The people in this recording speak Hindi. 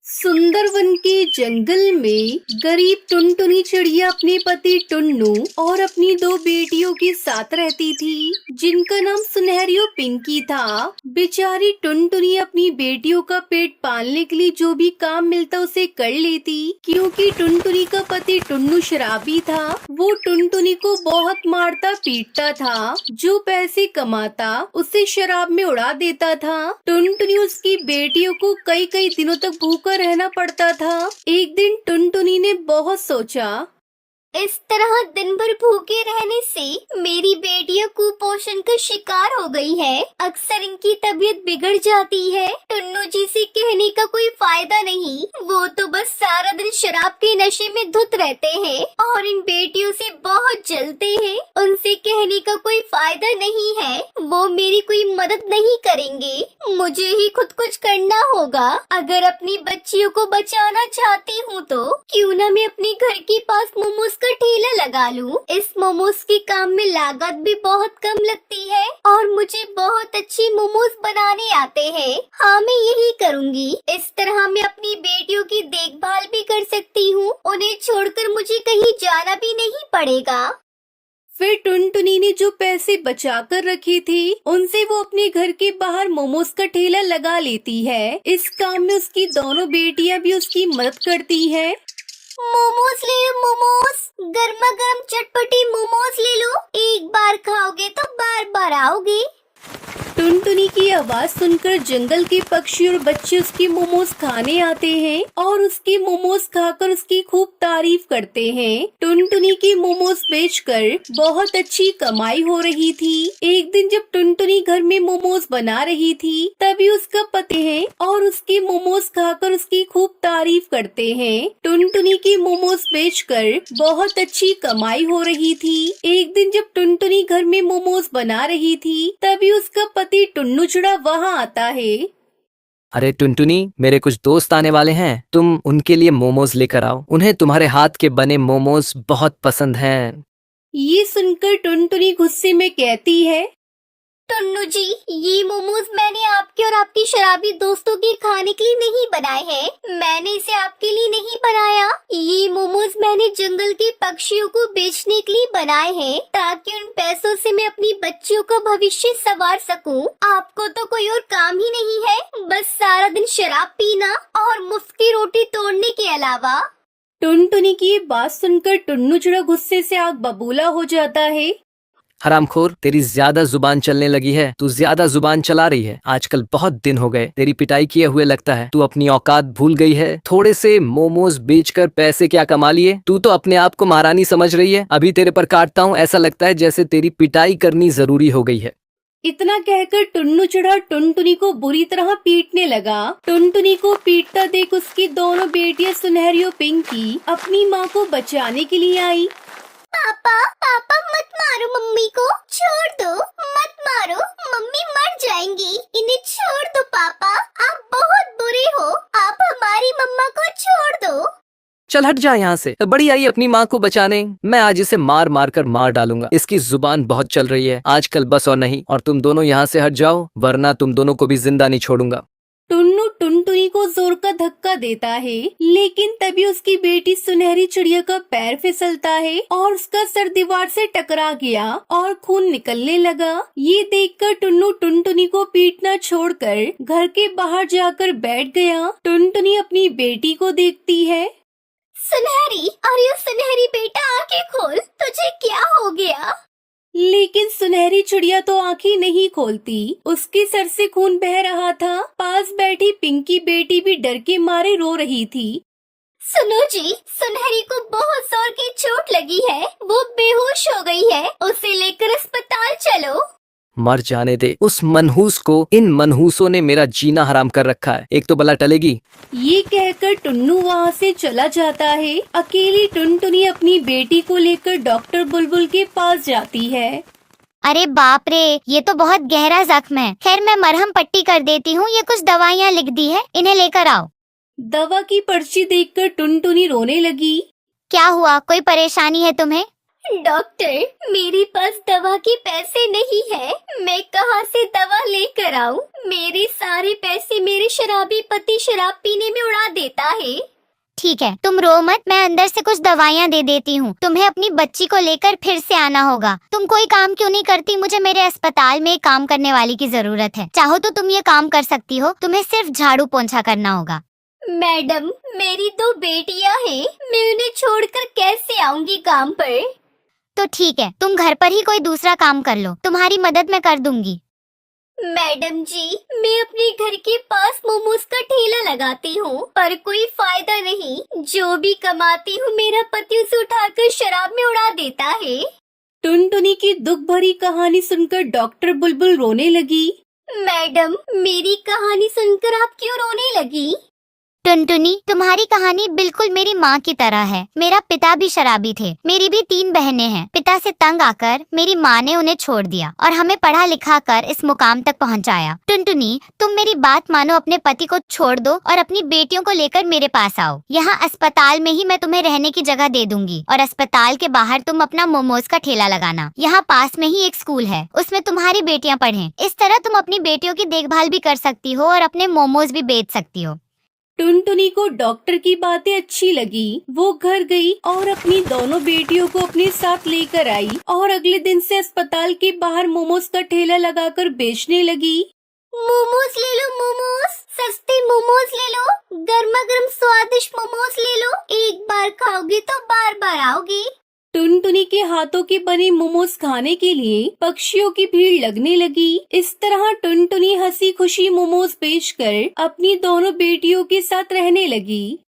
सुंदरवन के जंगल में गरीब टुनटुनी चिड़िया अपने पति टुन्नू और अपनी दो बेटियों के साथ रहती थी, जिनका नाम सुनहरी और पिंकी था। बेचारी टुनटुनी अपनी बेटियों का पेट पालने के लिए जो भी काम मिलता उसे कर लेती, क्योंकि टुनटुनी का पति टुन्नू शराबी था। वो टुनटुनी को बहुत मारता पीटता था, जो पैसे कमाता उसे शराब में उड़ा देता था। टुनटुनी उसकी बेटियों को कई कई दिनों तक भूखा रहना पड़ता था। एक दिन टुनटुनी ने बहुत सोचा, इस तरह दिन भर भूखे रहने से मेरी बेटियां कुपोषण का शिकार हो गई है। अक्सर इनकी तबीयत बिगड़ जाती है। टुन्नू जी से कहने का कोई फायदा नहीं, वो तो बस सारा दिन शराब के नशे में धुत रहते हैं और इन बेटियों से बहुत जलते हैं। उनसे कहने का कोई फायदा नहीं है, वो मेरी कोई मदद नहीं करेंगे। मुझे ही खुद कुछ करना होगा। अगर अपनी बच्चियों को बचाना चाहती हूँ तो क्यों न मैं अपने घर के पास मोमोज का ठेला लगा लूं। इस मोमोज के काम में लागत भी बहुत कम लगती है और मुझे बहुत अच्छे मोमोज बनाने आते हैं। हाँ, मैं यही करूँगी। इस तरह मैं अपनी बेटियों की देखभाल भी कर सकती हूँ। उन्हें छोड़कर मुझे कहीं जाना भी नहीं पड़ेगा। फिर टुनटुनी ने जो पैसे बचा कर रखे थे उनसे वो अपने घर के बाहर मोमोज का ठेला लगा लेती है। इस काम में उसकी दोनों बेटियां भी उसकी मदद करती है। मोमोज ले लो, मोमोज, गर्मा गर्म चटपटी मोमोज ले लो। एक बार खाओगे तो बार बार आओगे। टुनटुनी की आवाज सुनकर जंगल के पक्षी और बच्चे उसके मोमोज खाने आते हैं और उसके मोमोज खाकर उसकी खूब तारीफ करते हैं। टुनटुनी के मोमोज बेचकर बहुत अच्छी कमाई हो रही थी। एक दिन जब टुनटुनी घर में मोमोज बना रही थी, तभी उसका पति है और उसके मोमोज खाकर उसकी खूब तारीफ करते हैं। टुनटुनी के मोमोज बेचकर बहुत अच्छी कमाई हो रही थी। एक दिन जब टुनटुनी घर में मोमोज बना रही थी, तभी उसका पति टुन्नू चिड़ा वहाँ आता है। अरे टुनटुनी, मेरे कुछ दोस्त आने वाले हैं, तुम उनके लिए मोमोज लेकर आओ। उन्हें तुम्हारे हाथ के बने मोमोज बहुत पसंद हैं। ये सुनकर टुनटुनी गुस्से में कहती है, टुन्नू जी, ये मोमोज मैंने आपके और आपकी शराबी दोस्तों के खाने के लिए नहीं बनाए हैं। मैंने इसे आपके लिए नहीं बनाया। ये मोमोज मैंने जंगल के पक्षियों को बेचने के लिए बनाए हैं, ताकि उन पैसों से मैं अपनी बच्चियों का भविष्य संवार सकूं। आपको तो कोई और काम ही नहीं है, बस सारा दिन शराब पीना और मुफ्त की रोटी तोड़ने के अलावा। टुनटुनी की ये बात सुनकर टुन्नू चिड़ा गुस्से से आग बबूला हो जाता है। हरामखोर, तेरी ज्यादा जुबान चलने लगी है। तू ज्यादा जुबान चला रही है। आजकल बहुत दिन हो गए तेरी पिटाई किए हुए, लगता है तू अपनी औकात भूल गई है। थोड़े से मोमोज बेचकर पैसे क्या कमा लिए। तू तो अपने आप को महारानी समझ रही है। अभी तेरे पर काटता हूँ, ऐसा लगता है जैसे तेरी पिटाई करनी जरूरी हो गई है। इतना कहकर टुन्नू चिड़ा टुनटुनी को बुरी तरह पीटने लगा। टुनटुनी को पीटता देख उसकी दोनों बेटियां सुनहरी और पिंकी अपनी माँ को बचाने के लिए आई। पापा, पापा मत मारो मम्मी को, छोड़ दो, मत मारो, मम्मी मर जाएंगी। इन्हें छोड़ दो पापा, आप बहुत बुरे हो। आप हमारी मम्मा को छोड़ दो। चल हट जा यहाँ से। बड़ी आई अपनी माँ को बचाने। मैं आज इसे मार मार कर मार डालूंगा। इसकी जुबान बहुत चल रही है आजकल, बस और नहीं। और तुम दोनों यहाँ से हट जाओ, वरना तुम दोनों को भी जिंदा नहीं छोड़ूंगा। टुन्नू टुनटुनी को जोर का धक्का देता है, लेकिन तभी उसकी बेटी सुनहरी चिड़िया का पैर फिसलता है और उसका सर दीवार से टकरा गया और खून निकलने लगा। ये देखकर टुन्नू टुनटुनी को पीटना छोड़कर घर के बाहर जाकर बैठ गया। टुनटुनी अपनी बेटी को देखती है। सुनहरी, अरे सुनहरी बेटा, आंखें खोल, तुझे क्या हो गया? लेकिन सुनहरी चिड़िया तो आंखें नहीं खोलती। उसके सर से खून बह रहा था। पास बैठी पिंकी बेटी भी डर के मारे रो रही थी। सुनो जी, सुनहरी को बहुत जोर की चोट लगी है, वो बेहोश हो गई है। उसे लेकर अस्पताल चलो। मर जाने दे उस मनहूस को। इन मनहूसों ने मेरा जीना हराम कर रखा है। एक तो भला टलेगी। ये कहकर टुन्नू वहाँ से चला जाता है। अकेली टुनटुनी अपनी बेटी को लेकर डॉक्टर बुलबुल के पास जाती है। अरे बाप रे, ये तो बहुत गहरा जख्म है। खैर, मैं मरहम पट्टी कर देती हूँ। ये कुछ दवाइयाँ लिख दी है, इन्हें लेकर आओ। दवा की पर्ची देखकर टुनटुनी रोने लगी। क्या हुआ, कोई परेशानी है तुम्हें? डॉक्टर, मेरे पास दवा के पैसे नहीं है। मैं कहाँ से दवा लेकर आऊँ? मेरे सारे पैसे मेरे शराबी पति शराब पीने में उड़ा देता है। ठीक है, तुम रो मत, मैं अंदर से कुछ दवाइयाँ दे देती हूँ। तुम्हें अपनी बच्ची को लेकर फिर से आना होगा। तुम कोई काम क्यों नहीं करती? मुझे मेरे अस्पताल में एक काम करने वाली की जरूरत है। चाहो तो तुम ये काम कर सकती हो। तुम्हें सिर्फ झाड़ू पोंछा करना होगा। मैडम, मेरी 2 बेटियां हैं। मैं उन्हें छोड़कर कैसे आऊंगी काम पर? तो ठीक है, तुम घर पर ही कोई दूसरा काम कर लो। तुम्हारी मदद मैं कर दूंगी। मैडम जी, मैं अपने घर के पास मोमोज का ठेला लगाती हूँ, पर कोई फायदा नहीं। जो भी कमाती हूँ मेरा पति उसे उठाकर शराब में उड़ा देता है। टुनटुनी की दुख भरी कहानी सुनकर डॉक्टर बुलबुल रोने लगी। मैडम, मेरी कहानी सुनकर आप क्यों रोने लगी? टुनटुनी, तुम्हारी कहानी बिल्कुल मेरी माँ की तरह है। मेरा पिता भी शराबी थे। मेरी भी 3 बहनें हैं। पिता से तंग आकर मेरी माँ ने उन्हें छोड़ दिया और हमें पढ़ा लिखा कर इस मुकाम तक पहुँचाया। टुनटुनी, तुम मेरी बात मानो, अपने पति को छोड़ दो और अपनी बेटियों को लेकर मेरे पास आओ। यहाँ अस्पताल में ही मैं तुम्हें रहने की जगह दे दूंगी और अस्पताल के बाहर तुम अपना मोमोज का ठेला लगाना। यहाँ पास में ही एक स्कूल है, उसमें तुम्हारी बेटियाँ पढ़ें। इस तरह तुम अपनी बेटियों की देखभाल भी कर सकती हो और अपने मोमोज भी बेच सकती हो। टुनटुनी को डॉक्टर की बातें अच्छी लगी। वो घर गई और अपनी दोनों बेटियों को अपने साथ लेकर आई और अगले दिन से अस्पताल के बाहर मोमोज का ठेला लगाकर बेचने लगी। मोमोज ले लो, मोमोज, सस्ते मोमोज ले लो, गर्मा गर्म स्वादिष्ट मोमोज ले लो। एक बार खाओगे तो बार बार आओगे। टुनटुनी के हाथों के बने मोमोज खाने के लिए पक्षियों की भीड़ लगने लगी। इस तरह टुनटुनी हंसी खुशी मोमोज बेचकर अपनी दोनों बेटियों के साथ रहने लगी।